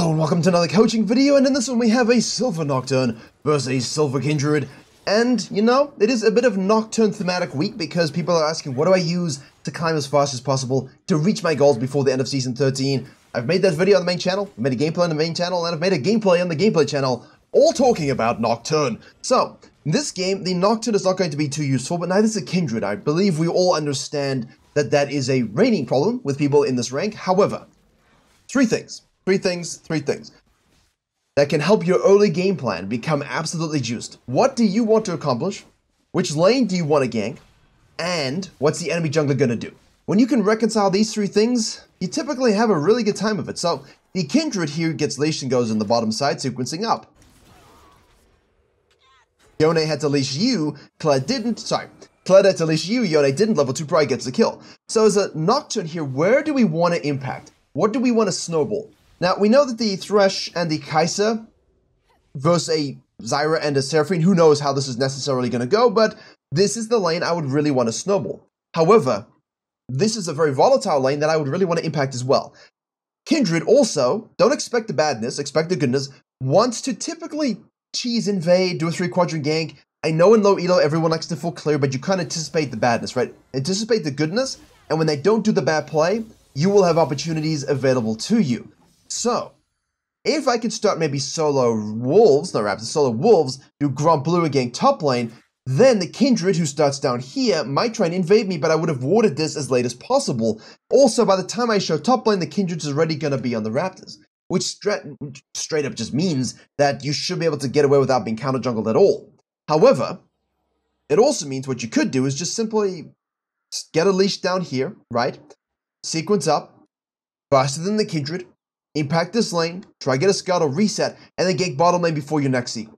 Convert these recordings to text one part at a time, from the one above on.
Hello and welcome to another coaching video, and in this one we have a SilverNocturne versus a Silver Kindred. And, you know, it is a bit of Nocturne thematic week because people are asking, what do I use to climb as fast as possible to reach my goals before the end of Season 13? I've made that video on the main channel, I've made a gameplay on the main channel, and I've made a gameplay on the gameplay channel, all talking about Nocturne. So, in this game, the Nocturne is not going to be too useful, but neither is a Kindred. I believe we all understand that that is a reigning problem with people in this rank. However, three things that can help your early game plan become absolutely juiced. What do you want to accomplish? Which lane do you want to gank? And what's the enemy jungler going to do? When you can reconcile these three things, you typically have a really good time of it. So the Kindred here gets leashed and goes in the bottom side, sequencing up. Yone had to leash you, Kled didn't. Sorry, Kled had to leash you, Yone didn't. Level 2 probably gets the kill. So as a Nocturne here, where do we want to impact? What do we want to snowball? Now, we know that the Thresh and the Kai'Sa versus a Zyra and a Seraphine, who knows how this is necessarily going to go, but this is the lane I would really want to snowball. However, this is a very volatile lane that I would really want to impact as well. Kindred also, don't expect the badness, expect the goodness, wants to typically cheese invade, do a 3-quadrant gank. I know in low elo everyone likes to full clear, but you can't anticipate the badness, right? Anticipate the goodness, and when they don't do the bad play, you will have opportunities available to you. So, if I could start maybe solo wolves, not raptors, solo wolves, do Gromp Blue and gank top lane, then the Kindred, who starts down here, might try and invade me, but I would have warded this as late as possible. Also, by the time I show top lane, the Kindred is already going to be on the raptors, which straight up just means that you should be able to get away without being counter jungled at all. However, it also means what you could do is just simply get a leash down here, right? Sequence up, faster than the Kindred, impact this lane, try get a scuttle, reset, and then gank bottom lane before your next sequence.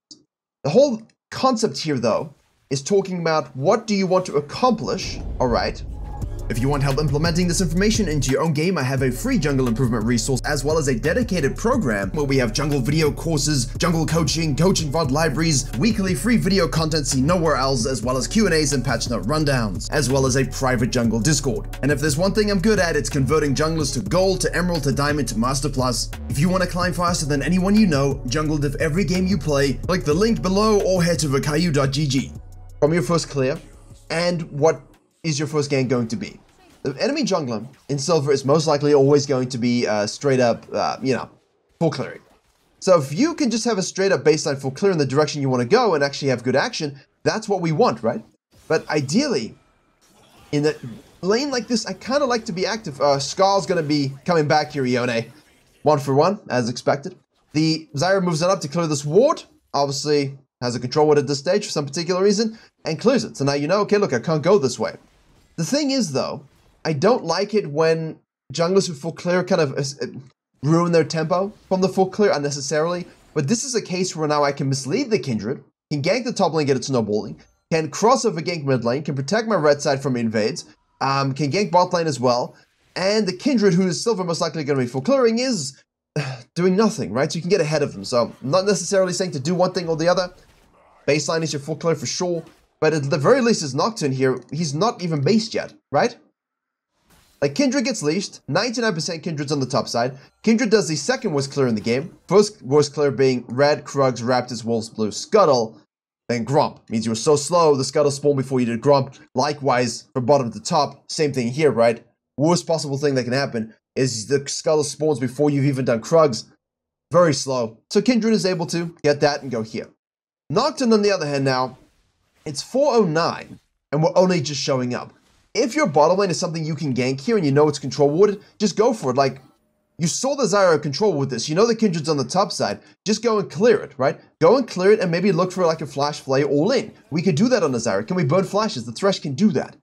The whole concept here, though, is talking about what do you want to accomplish, alright? If you want help implementing this information into your own game, I have a free jungle improvement resource as well as a dedicated program where we have jungle video courses, jungle coaching VOD libraries, weekly free video content seen nowhere else, as well as Q&As and patch note rundowns, as well as a private jungle Discord. And if there's one thing I'm good at, it's converting junglers to gold, to emerald, to diamond, to master plus. If you want to climb faster than anyone you know, jungle div every game you play, click the link below or head to virkayu.gg. From your first clear, and what is your first gank going to be? The enemy jungler in Silver is most likely always going to be straight up, full clearing. So if you can just have a straight up baseline full clear in the direction you want to go and actually have good action, that's what we want, right? But ideally, in a lane like this, I kind of like to be active. Skarl's going to be coming back here, Yone. 1-for-1, as expected. The Zyra moves on up to clear this ward. Obviously, has a control ward at this stage for some particular reason, and clears it. So now you know, okay, look, I can't go this way. The thing is, though, I don't like it when junglers who full clear kind of ruin their tempo from the full clear unnecessarily, but this is a case where now I can mislead the Kindred, can gank the top lane, get it snowballing, can cross over gank mid lane, can protect my red side from invades, can gank bot lane as well, and the Kindred, who is Silver most likely going to be full clearing, is doing nothing, right? So you can get ahead of them. So I'm not necessarily saying to do one thing or the other. Baseline is your full clear for sure, but at the very least is Nocturne here. He's not even based yet, right? Like, Kindred gets leashed, 99% Kindred's on the top side. Kindred does the second worst clear in the game. First worst clear being red, Krugs, Raptors, Wolves, Blue, Scuttle, then Gromp. Means you were so slow, the Scuttle spawned before you did Gromp. Likewise, from bottom to top, same thing here, right? Worst possible thing that can happen is the Scuttle spawns before you've even done Krugs. Very slow. So Kindred is able to get that and go here. Nocturne, on the other hand, now, it's 409, and we're only just showing up. If your bottom lane is something you can gank here and you know it's control warded, just go for it. Like, you saw the Zyra control with this. You know the Kindred's on the top side. Just go and clear it, right? Go and clear it and maybe look for like a flash flay all in. We could do that on the Zyra. Can we burn flashes? The Thresh can do that.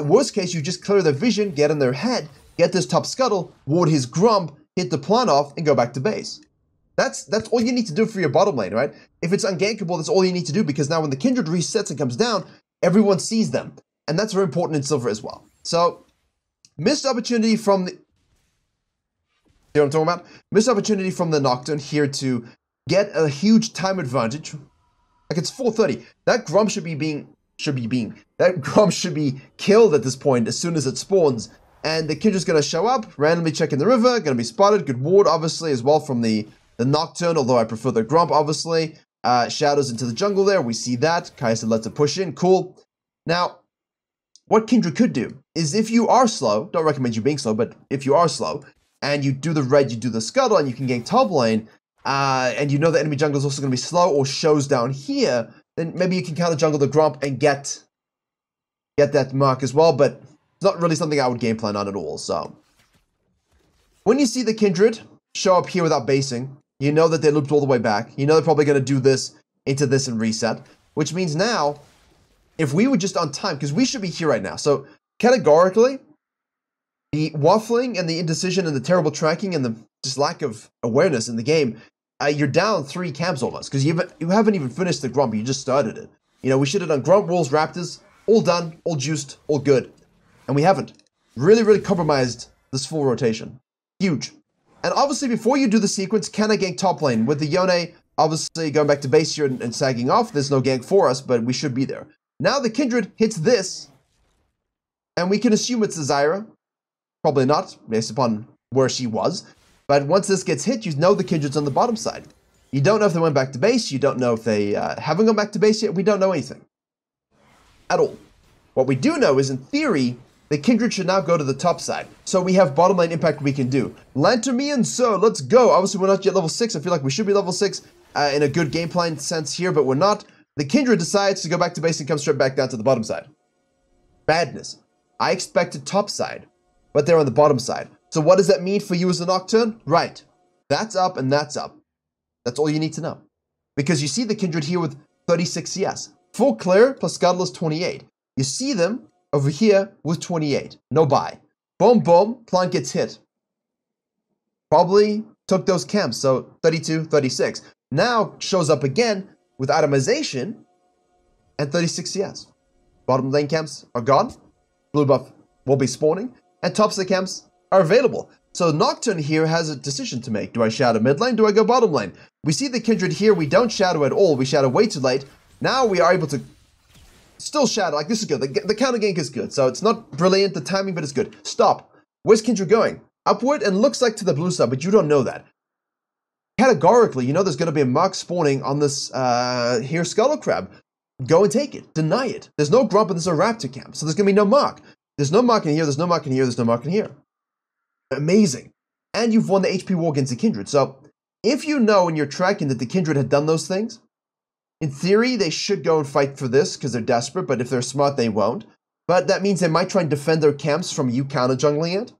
Worst case, you just clear their vision, get in their head, get this top Scuttle, ward his Gromp, hit the plant off, and go back to base. That's all you need to do for your bottom lane, right? If it's ungankable, that's all you need to do, because now when the Kindred resets and comes down, everyone sees them. And that's very important in Silver as well. So, missed opportunity from the... You know what I'm talking about? Missed opportunity from the Nocturne here to get a huge time advantage. Like, it's 4:30. That Gromp should be killed at this point as soon as it spawns. And the Kindred's going to show up, randomly checking the river, going to be spotted. Good ward, obviously, as well from the The Nocturne, although I prefer the Grump, obviously. Shadows into the jungle there. We see that. Kai'Sa lets it push in. Cool. Now, what Kindred could do is if you are slow, don't recommend you being slow, but if you are slow, and you do the red, you do the scuttle, and you can gank top lane, and you know the enemy jungle is also going to be slow or shows down here, then maybe you can counter jungle the Grump and get that mark as well, but it's not really something I would game plan on at all. So when you see the Kindred show up here without basing, you know that they looped all the way back. You know they're probably going to do this into this and reset, which means now, if we were just on time, because we should be here right now. So categorically, the waffling and the indecision and the terrible tracking and the just lack of awareness in the game, you're down 3 camps almost, because you haven't even finished the Grump, you just started it. You know, we should have done Grump, Wolves, Raptors, all done, all juiced, all good. And we haven't. Really, really compromised this full rotation. Huge. And obviously, before you do the sequence, can I gank top lane? With the Yone, obviously, going back to base here and sagging off, there's no gank for us, but we should be there. Now the Kindred hits this, and we can assume it's the Zyra. Probably not, based upon where she was. But once this gets hit, you know the Kindred's on the bottom side. You don't know if they went back to base. You don't know if they haven't gone back to base yet. We don't know anything. At all. What we do know is, in theory, the Kindred should now go to the top side. So we have bottom lane impact we can do. Lantermian, so let's go. Obviously, we're not yet level 6. I feel like we should be level 6 in a good game plan sense here, but we're not. The Kindred decides to go back to base and come straight back down to the bottom side. Badness. I expected top side, but they're on the bottom side. So what does that mean for you as a Nocturne? Right. That's up and that's up. That's all you need to know. Because you see the Kindred here with 36 CS. Full clear plus Scuttle is 28. You see them over here with 28. No buy. Boom, boom. Plant gets hit. Probably took those camps. So 32, 36. Now shows up again with itemization and 36 CS. Bottom lane camps are gone. Blue buff will be spawning. And tops of the camps are available. So Nocturne here has a decision to make. Do I shadow mid lane? Do I go bottom lane? We see the Kindred here. We don't shadow at all. We shadow way too late. Now we are able to still shadow. Like, this is good. The counter gank is good. So it's not brilliant, the timing, but it's good. Stop. Where's Kindred going? Upward and looks like to the blue side, but you don't know that. Categorically, you know there's going to be a mark spawning on this here Scuttle Crab. Go and take it. Deny it. There's no Grump and there's no Raptor camp. So there's going to be no mark. There's no mark in here. There's no mark in here. There's no mark in here. Amazing. And you've won the HP war against the Kindred. So if you know and you're tracking that the Kindred had done those things, in theory, they should go and fight for this because they're desperate. But if they're smart, they won't. But that means they might try and defend their camps from you counter jungling it.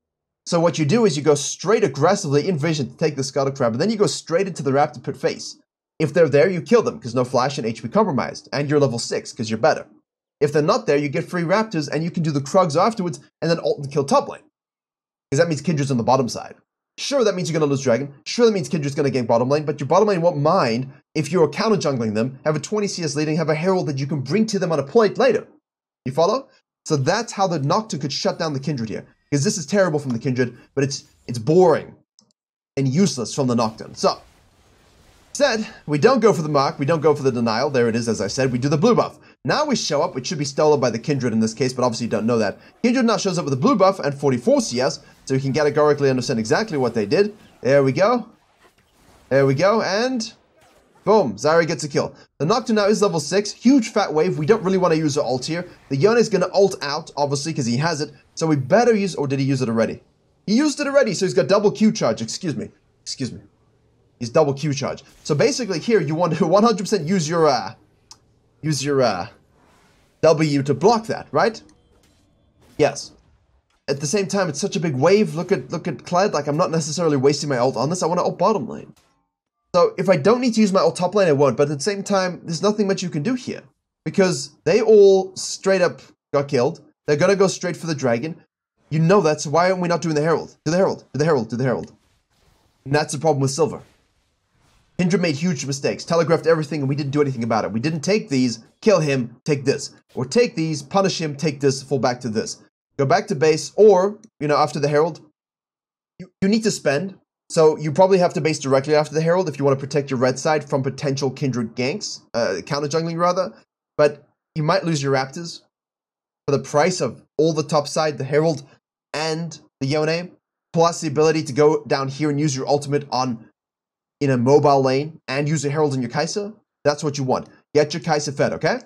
So what you do is you go straight aggressively in vision to take the Scuttle Crab, and then you go straight into the Raptor Pit face. If they're there, you kill them because no flash and HP compromised, and you're level 6 because you're better. If they're not there, you get free Raptors, and you can do the Krugs afterwards, and then ult and kill top lane. Because that means Kindred's on the bottom side. Sure, that means you're going to lose Dragon. Sure, that means Kindred's going to gank bottom lane, but your bottom lane won't mind if you're counter jungling them, have a 20 CS leading, have a Herald that you can bring to them on a plate later. You follow? So that's how the Nocturne could shut down the Kindred here. Because this is terrible from the Kindred, but it's boring and useless from the Nocturne. So, said, we don't go for the mark, we don't go for the denial. There it is, as I said, we do the blue buff. Now we show up, which should be stolen by the Kindred in this case, but obviously you don't know that. Kindred now shows up with a blue buff and 44 CS, so we can categorically understand exactly what they did. There we go. There we go, and boom, Zyra gets a kill. The Nocturne now is level 6, huge fat wave. We don't really want to use our ult here. The Yone is going to ult out, obviously, because he has it. So we better use, or did he use it already? He used it already, so he's got double Q charge. Excuse me. He's double Q charge. So basically here, you want to 100% use your W to block that, right? Yes. At the same time, it's such a big wave. Look at Kled. Like, I'm not necessarily wasting my ult on this. I want to ult bottom lane. So if I don't need to use my ult top lane, I won't. But at the same time, there's nothing much you can do here. Because they all straight up got killed. They're going to go straight for the dragon. You know that, so why aren't we not doing the Herald? Do the Herald, do the Herald, do the Herald. And that's the problem with Silver. Kindred made huge mistakes, telegraphed everything, and we didn't do anything about it. We didn't take these, kill him, take this. Or take these, punish him, take this, fall back to this. Go back to base, or, you know, after the Herald, you need to spend. So you probably have to base directly after the Herald if you want to protect your red side from potential Kindred ganks, counter jungling rather. But you might lose your Raptors for the price of all the top side, the Herald and the Yone, plus the ability to go down here and use your ultimate on in a mobile lane and use a Herald in your Kai'Sa, that's what you want. Get your Kai'Sa fed, okay?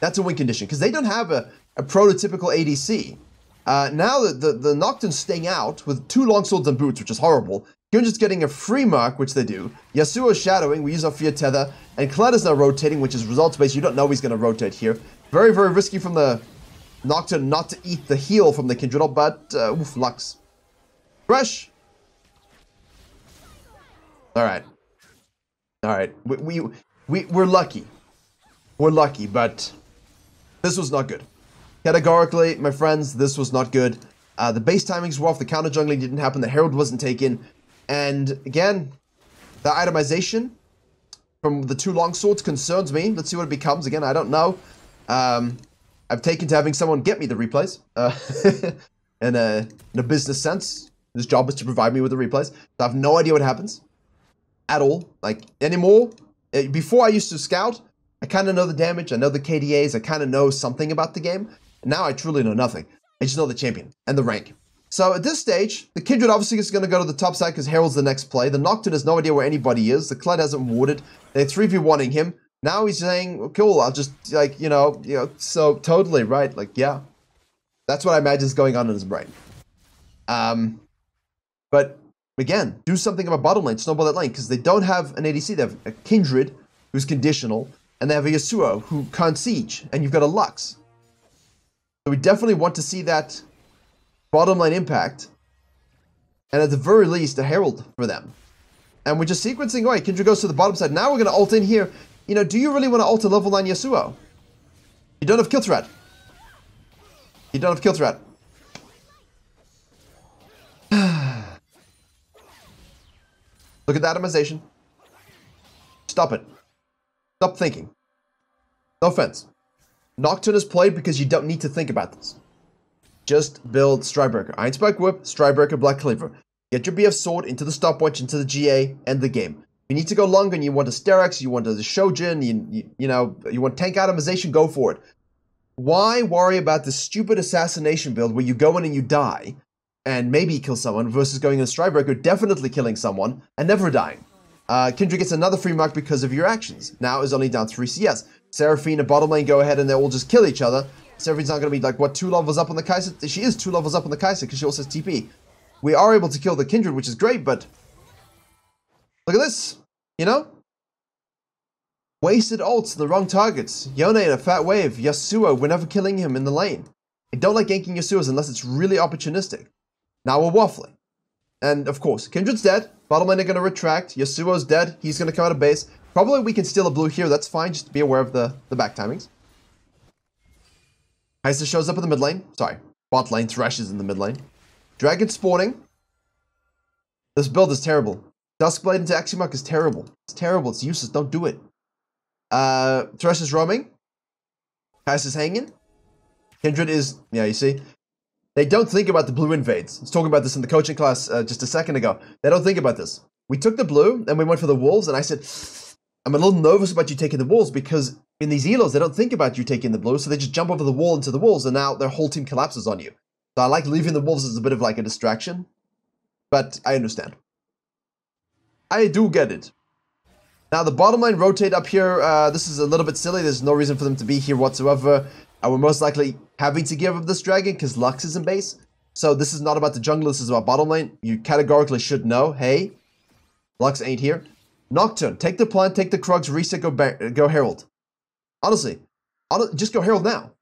That's a win condition, because they don't have a prototypical ADC. Now the Nocturne's staying out with 2 longswords and boots, which is horrible. Kindred's getting a free mark, which they do. Yasuo's shadowing, we use our Fear Tether, and Kled is now rotating, which is results-based. You don't know he's going to rotate here. Very, very risky from the Nocturne not to eat the heal from the Kindred, but oof, Lux. Fresh. Alright. Alright. We're lucky. We're lucky, but this was not good. Categorically, my friends, this was not good. The base timings were off, the counter jungling didn't happen, the Herald wasn't taken. And again, the itemization from the 2 longswords concerns me. Let's see what it becomes. Again, I don't know. I've taken to having someone get me the replays. In a business sense. This job is to provide me with the replays. So I have no idea what happens. At all. Like, anymore. Before I used to scout, I kind of know the damage. I know the KDAs. I kind of know something about the game. Now I truly know nothing. I just know the champion and the rank. So at this stage, the Kindred obviously is going to go to the top side because Herald's the next play. The Nocturne has no idea where anybody is. The Kled hasn't warded. They're 3v1ing him. Now he's saying, oh, cool, I'll just, like, you know, so totally, right? Like, yeah. That's what I imagine is going on in his brain. But, again, do something about bottom lane, snowball that lane, because they don't have an ADC. They have a Kindred, who's conditional, and they have a Yasuo, who can't siege, and you've got a Lux. So we definitely want to see that bottom lane impact, and at the very least, a Herald for them. And we're just sequencing away. Kindred goes to the bottom side. Now we're going to ult in here. You know, do you really want to ult a level 9 Yasuo? You don't have kill threat. You don't have kill threat. Look at the atomization. Stop it. Stop thinking. No offense. Nocturne is played because you don't need to think about this. Just build Stridebreaker. Iron Spike Whip, Stridebreaker, Black Cleaver. Get your BF Sword into the stopwatch, into the GA, end the game. You need to go longer and you want a Sterak's, you want a Shojin, you know, you want tank atomization, go for it. Why worry about the stupid assassination build where you go in and you die and maybe kill someone versus going in a Stridebreaker, definitely killing someone and never dying? Kindred gets another free mark because of your actions. Now is only down 3 CS. Seraphine and bottom lane go ahead and they all just kill each other. Seraphine's not going to be like, what, 2 levels up on the Kai'Sa? She is 2 levels up on the Kai'Sa because she also has TP. We are able to kill the Kindred, which is great, but look at this, you know? Wasted ults to the wrong targets. Yone in a fat wave. Yasuo, we're never killing him in the lane. I don't like ganking Yasuo's unless it's really opportunistic. Now we're waffling. And of course, Kindred's dead. Bottom lane are going to retract. Yasuo's dead. He's going to come out of base. Probably we can steal a blue here. That's fine. Just be aware of the back timings. Kai'Sa shows up in the mid lane. Sorry. Bot lane. Thresh is in the mid lane. Dragon spawning. This build is terrible. Duskblade into Axiomach is terrible. It's terrible. It's useless. Don't do it. Thresh is roaming. Kai'Sa's hanging. Kindred is... Yeah, you see? They don't think about the blue invades. I was talking about this in the coaching class just a second ago. They don't think about this. We took the blue, and we went for the wolves, and I said, I'm a little nervous about you taking the wolves, because in these elos, they don't think about you taking the blue, so they just jump over the wall into the wolves, and now their whole team collapses on you. So I like leaving the wolves as a bit of like a distraction, but I understand. I do get it. Now the bottom line rotate up here, this is a little bit silly. There's no reason for them to be here whatsoever. We're most likely having to give up this dragon because Lux is in base. So this is not about the jungle, this is about bottom lane. You categorically should know, hey, Lux ain't here. Nocturne, take the plant, take the Krugs, reset, go Herald. Honestly, just go Herald now.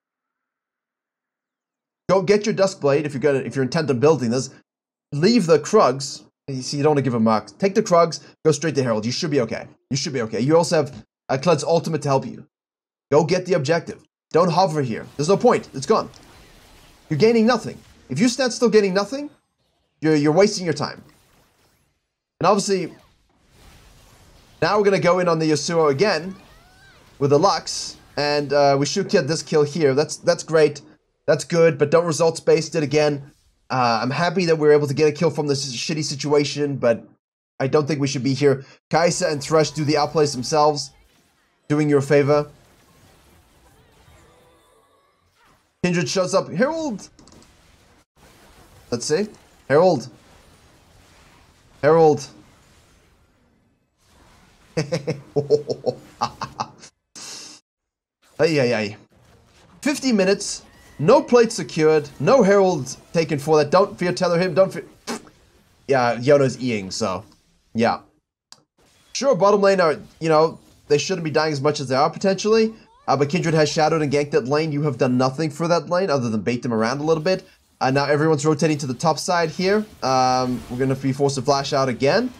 Go get your Duskblade if you're intent on building this. Leave the Krugs. You see, you don't want to give a mark. Take the Krugs, go straight to Herald. You should be okay. You should be okay. You also have Kled's ultimate to help you. Go get the objective. Don't hover here. There's no point. It's gone. You're gaining nothing. If you stand still gaining nothing, you're wasting your time. And obviously, now we're going to go in on the Yasuo again with the Lux. And we should get this kill here. That's great. That's good, but don't result spaced it again. I'm happy that we're able to get a kill from this shitty situation, but I don't think we should be here. Kai'Sa and Thresh do the outplays themselves, doing you a favor. Kindred shows up. Herald! Let's see. Herald. Herald. Ay, ay, ay. 50 minutes, no plate secured, no herald taken for that. Don't fear tether him, don't fear... Yeah, Yona's Eing, so... Yeah. Sure, bottom lane are, you know, they shouldn't be dying as much as they are, potentially. But Kindred has shadowed and ganked that lane. You have done nothing for that lane, other than bait them around a little bit. Now everyone's rotating to the top side here. We're going to be forced to flash out again.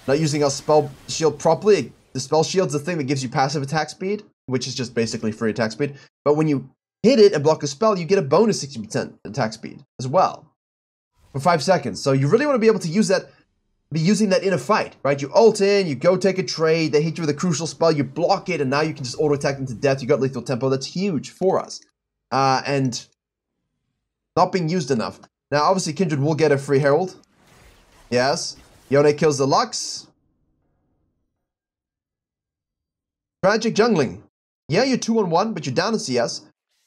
Not using our spell shield properly. The spell shield's the thing that gives you passive attack speed, which is just basically free attack speed. But when you hit it and block a spell, you get a bonus 60% attack speed as well for 5 seconds. So you really want to be able to use that, be using that in a fight, right? You ult in, you go take a trade, they hit you with a crucial spell, you block it, and now you can just auto attack them to death. You got lethal tempo. That's huge for us. And not being used enough. Now, obviously, Kindred will get a free herald. Yes. Yone kills the Lux. Tragic jungling. Yeah, you're 2-on-1, but you're down in CS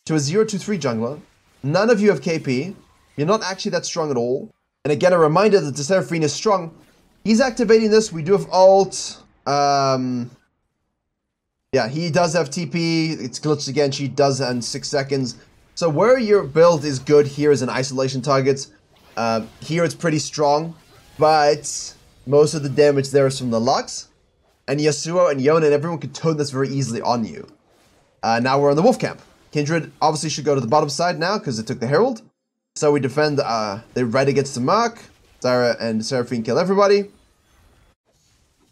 to a 0-2-3 jungler. None of you have KP. You're not actually that strong at all. And again, a reminder that the Seraphine is strong. He's activating this. We do have ult. Yeah, he does have TP. It's glitched again. She does in 6 seconds. So where your build is good here is in isolation targets. Here it's pretty strong. But most of the damage there is from the Lux. And Yasuo and Yone and everyone can turn this very easily on you. Now we're in the wolf camp. Kindred obviously should go to the bottom side now because it took the herald. So we defend the red against the mark. Zyra and Seraphine kill everybody.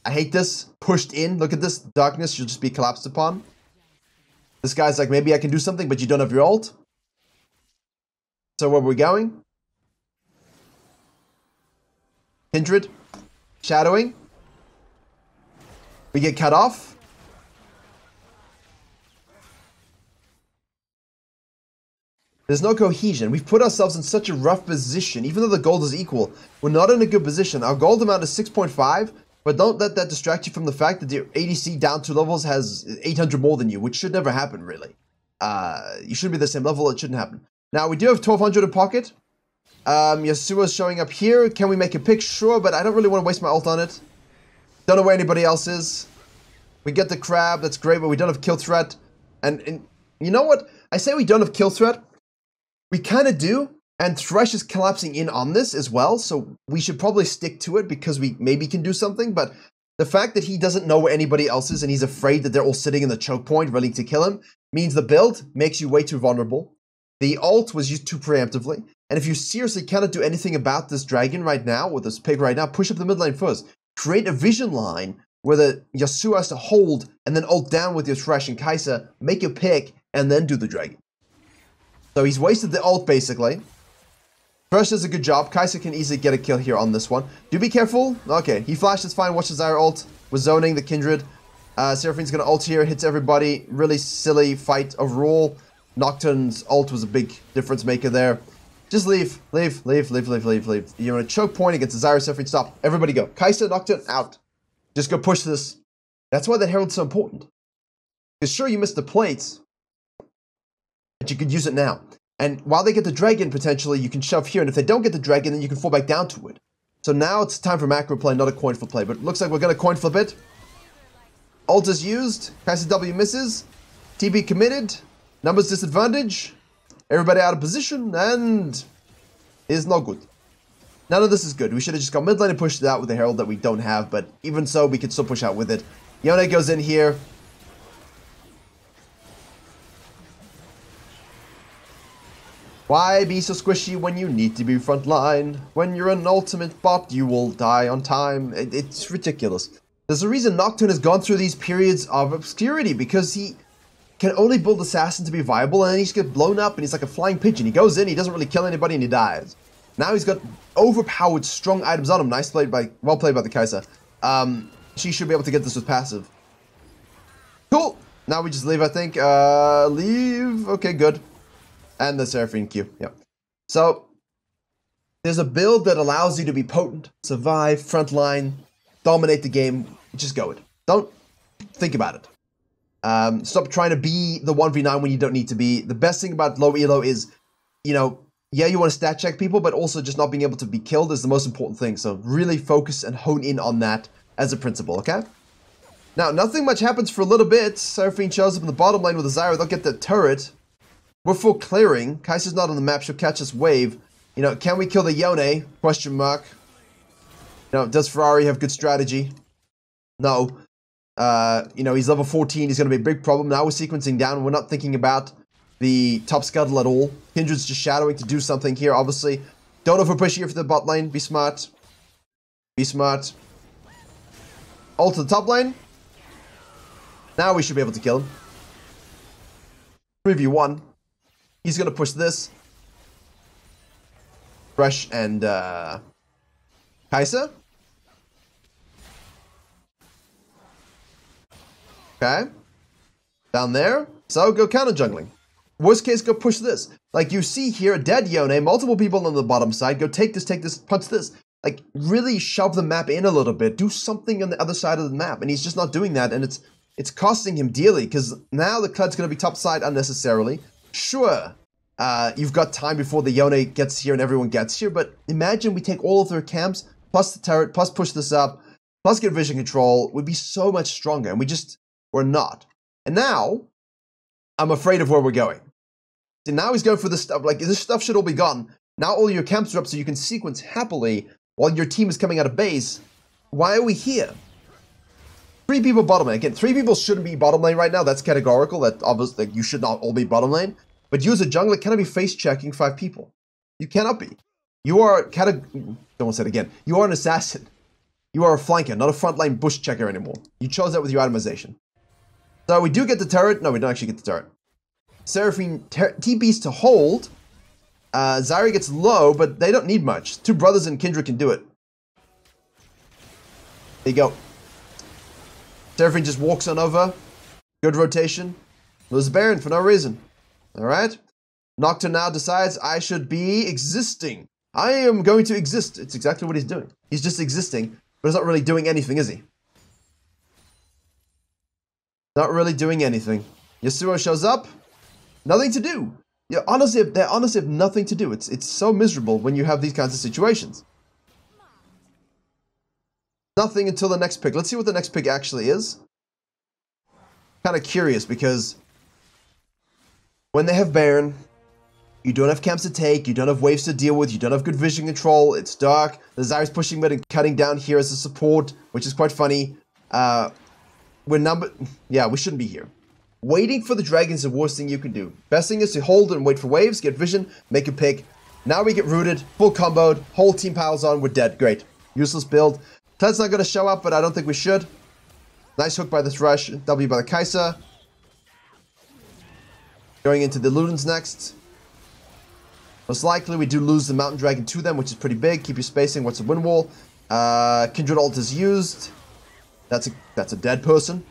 I hate this. Pushed in. Look at this. Darkness should just be collapsed upon. This guy's like, maybe I can do something, but you don't have your ult. So where are we going? Kindred. Shadowing. We get cut off. There's no cohesion. We've put ourselves in such a rough position. Even though the gold is equal, we're not in a good position. Our gold amount is 6.5, but don't let that distract you from the fact that your ADC down 2 levels has 800 more than you, which should never happen, really. You should be the same level. It shouldn't happen. Now, we do have 1200 in pocket. Yasuo's showing up here. Can we make a pick? Sure, but I don't really want to waste my ult on it. Don't know where anybody else is. We get the crab. That's great, but we don't have kill threat. And you know what? I say we don't have kill threat. We kind of do. And Thresh is collapsing in on this as well. So we should probably stick to it because we maybe can do something. But the fact that he doesn't know where anybody else is and he's afraid that they're all sitting in the choke point ready to kill him means the build makes you way too vulnerable. The ult was used too preemptively. And if you seriously cannot do anything about this dragon right now, or this pig right now, push up the mid lane first. Create a vision line where the Yasuo has to hold and then ult down with your Thresh and Kai'Sa, make your pick, and then do the dragon. So he's wasted the ult, basically. Thresh does a good job. Kai'Sa can easily get a kill here on this one. Do be careful. Okay, he flashed, it's fine. Watch the Zyra ult. We're zoning the Kindred. Seraphine's going to ult here, hits everybody. Really silly fight overall. Nocturne's ult was a big difference maker there. Just leave. Leave. You're in a choke point against the Zyra Seraphine. Stop. Everybody go. Kai'Sa, Nocturne, out. Just go push this. That's why the Herald's so important. Because sure, you missed the plates, but you could use it now. And while they get the dragon, potentially, you can shove here. And if they don't get the dragon, then you can fall back down to it. So now it's time for macro play, not a coin flip play. But it looks like we're going to coin flip it. Ult is used. Kai'Sa W misses. TB committed. Numbers disadvantage. Everybody out of position. And is no good. None of this is good. We should have just gone mid lane and pushed it out with the Herald that we don't have. But even so, we can still push out with it. Yone goes in here. Why be so squishy when you need to be frontline? When you're an ultimate bot, you will die on time. It's ridiculous. There's a reason Nocturne has gone through these periods of obscurity, because he can only build Assassin to be viable, and then he's get blown up, and he's like a flying pigeon. He goes in, he doesn't really kill anybody, and he dies. Now he's got overpowered, strong items on him. Well played by the Kai'Sa. She should be able to get this with passive. Cool. Now we just leave, I think. Leave. Okay, good. And the Seraphine Q. Yep. So there's a build that allows you to be potent, survive, frontline, dominate the game. Just go it. Don't think about it. Stop trying to be the 1v9 when you don't need to be. The best thing about low elo is, you know, yeah, you want to stat check people, but also just not being able to be killed is the most important thing. So really focus and hone in on that as a principle, okay? Now, nothing much happens for a little bit. Seraphine shows up in the bottom lane with a Zyra. They'll get the turret. We're full clearing. Kai'Sa's not on the map. She'll catch this wave. You know, can we kill the Yone? Question mark. You know, does Ferrari have good strategy? No. You know, he's level 14. He's going to be a big problem. Now we're sequencing down. We're not thinking about the top scuttle at all. Kindred's just shadowing to do something here, obviously. Don't overpush here for the bot lane. Be smart. Be smart. Ult to the top lane. Now we should be able to kill him. 3v1. He's going to push this. Thresh and Kai'Sa. Okay. Down there. So go counter jungling. Worst case, go push this. Like you see here, a dead Yone, multiple people on the bottom side. Go take this, punch this. Like really shove the map in a little bit. Do something on the other side of the map. And he's just not doing that. And it's costing him dearly because now the Cled's going to be top side unnecessarily. Sure, you've got time before the Yone gets here and everyone gets here. But imagine we take all of their camps, plus the turret, plus push this up, plus get vision control. Would be so much stronger. And we're not. And now, I'm afraid of where we're going. See, now he's going for this stuff. Like, this stuff should all be gone. Now all your camps are up so you can sequence happily while your team is coming out of base. Why are we here? 3 people bottom lane. Again, 3 people shouldn't be bottom lane right now. That's categorical. That obviously, like, you should not all be bottom lane. But you as a jungler cannot be face checking 5 people. You cannot be. You are don't want to say it again. You are an assassin. You are a flanker, not a frontline bush checker anymore. You chose that with your itemization. So we do get the turret. No, we don't actually get the turret. Seraphine TPs to hold. Zyra gets low, but they don't need much. 2 brothers and Kindred can do it. There you go. Seraphine just walks on over. Good rotation. Lose Baron for no reason. Alright. Nocturne now decides I should be existing. I am going to exist. It's exactly what he's doing. He's just existing, but he's not really doing anything, is he? Not really doing anything. Yasuo shows up. Nothing to do. Yeah, honestly, they honestly have nothing to do. It's so miserable when you have these kinds of situations. Nothing until the next pick. Let's see what the next pick actually is. Kind of curious because when they have Baron, you don't have camps to take, you don't have waves to deal with, you don't have good vision control, it's dark, the Zyra's pushing mid and cutting down here as a support, which is quite funny. We shouldn't be here. Waiting for the dragon is the worst thing you can do. Best thing is to hold and wait for waves, get vision, make a pick. Now we get rooted, full comboed, whole team piles on, we're dead. Great. Useless build. Ted's not going to show up, but I don't think we should. Nice hook by the Thresh, W by the Kai'Sa. Going into the Ludens next. Most likely we do lose the Mountain Dragon to them, which is pretty big. Keep your spacing. What's the wind wall? Kindred ult is used. That's a dead person.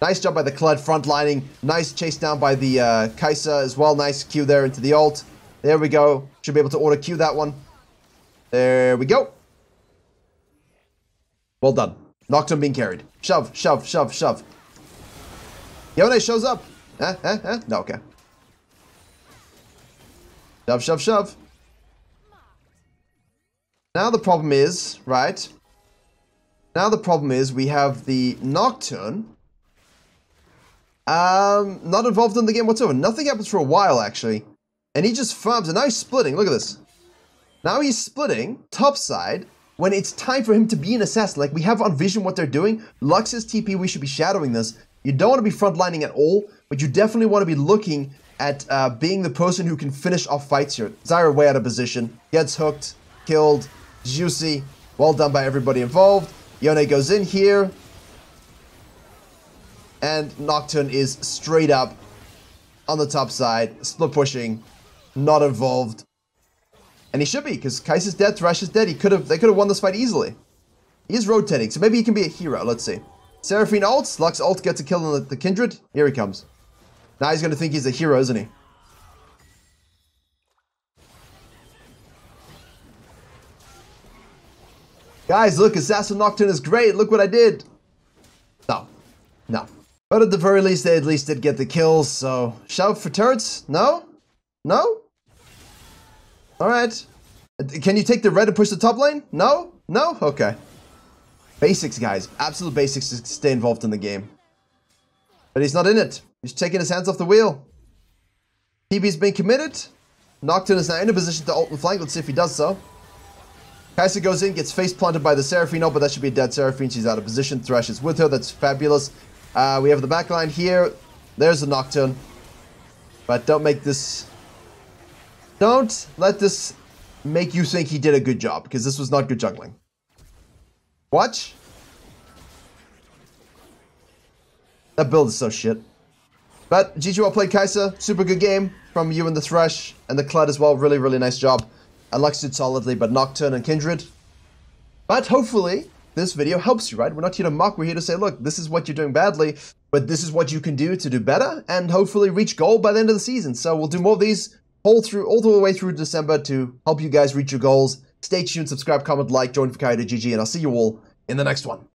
Nice job by the Kled frontlining. Nice chase down by the Kai'Sa as well. Nice Q there into the ult. There we go. Should be able to auto Q that one. There we go. Well done. Nocturne being carried. Shove, shove, shove, shove. Yone shows up. No, okay. Shove, shove, shove. Now the problem is, right? Now the problem is we have the Nocturne. Not involved in the game whatsoever. Nothing happens for a while, actually. And he just farms, and now he's splitting. Look at this. Now he's splitting, topside, when it's time for him to be an assassin. Like, we have on vision what they're doing. Lux's TP, we should be shadowing this. You don't want to be frontlining at all, but you definitely want to be looking at being the person who can finish off fights here. Zyra way out of position. Gets hooked, killed, juicy. Well done by everybody involved. Yone goes in here. And Nocturne is straight up on the top side, split pushing, not involved. And he should be, because Kai'Sa's dead, Thresh is dead. They could have won this fight easily. He is rotating, so maybe he can be a hero. Let's see. Seraphine ults. Lux ult gets a kill on the Kindred. Here he comes. Now he's going to think he's a hero, isn't he? Guys, look, Assassin Nocturne is great. Look what I did. No. No. But at the very least, they at least did get the kills, so... Shove for turrets? No? No? Alright. Can you take the red and push the top lane? No? No? Okay. Basics, guys. Absolute basics to stay involved in the game. But he's not in it. He's taking his hands off the wheel. TB's been committed. Nocturne is now in a position to ult and flank. Let's see if he does so. Kai'Sa goes in, gets face planted by the Seraphine. Oh, but that should be a dead Seraphine. She's out of position. Thresh is with her. That's fabulous. We have the backline here. There's the Nocturne. But don't make this... Don't let this make you think he did a good job, because this was not good jungling. Watch. That build is so shit. But GG well played, Kai'Sa. Super good game from you and the Thresh and the Clud as well. Really, really nice job. And Lux did solidly, but Nocturne and Kindred. But hopefully, this video helps you, right? We're not here to mock. We're here to say, look, this is what you're doing badly, but this is what you can do to do better and hopefully reach gold by the end of the season. So we'll do more of these all the way through December to help you guys reach your goals. Stay tuned, subscribe, comment, like, join virkayu.gg, and I'll see you all in the next one.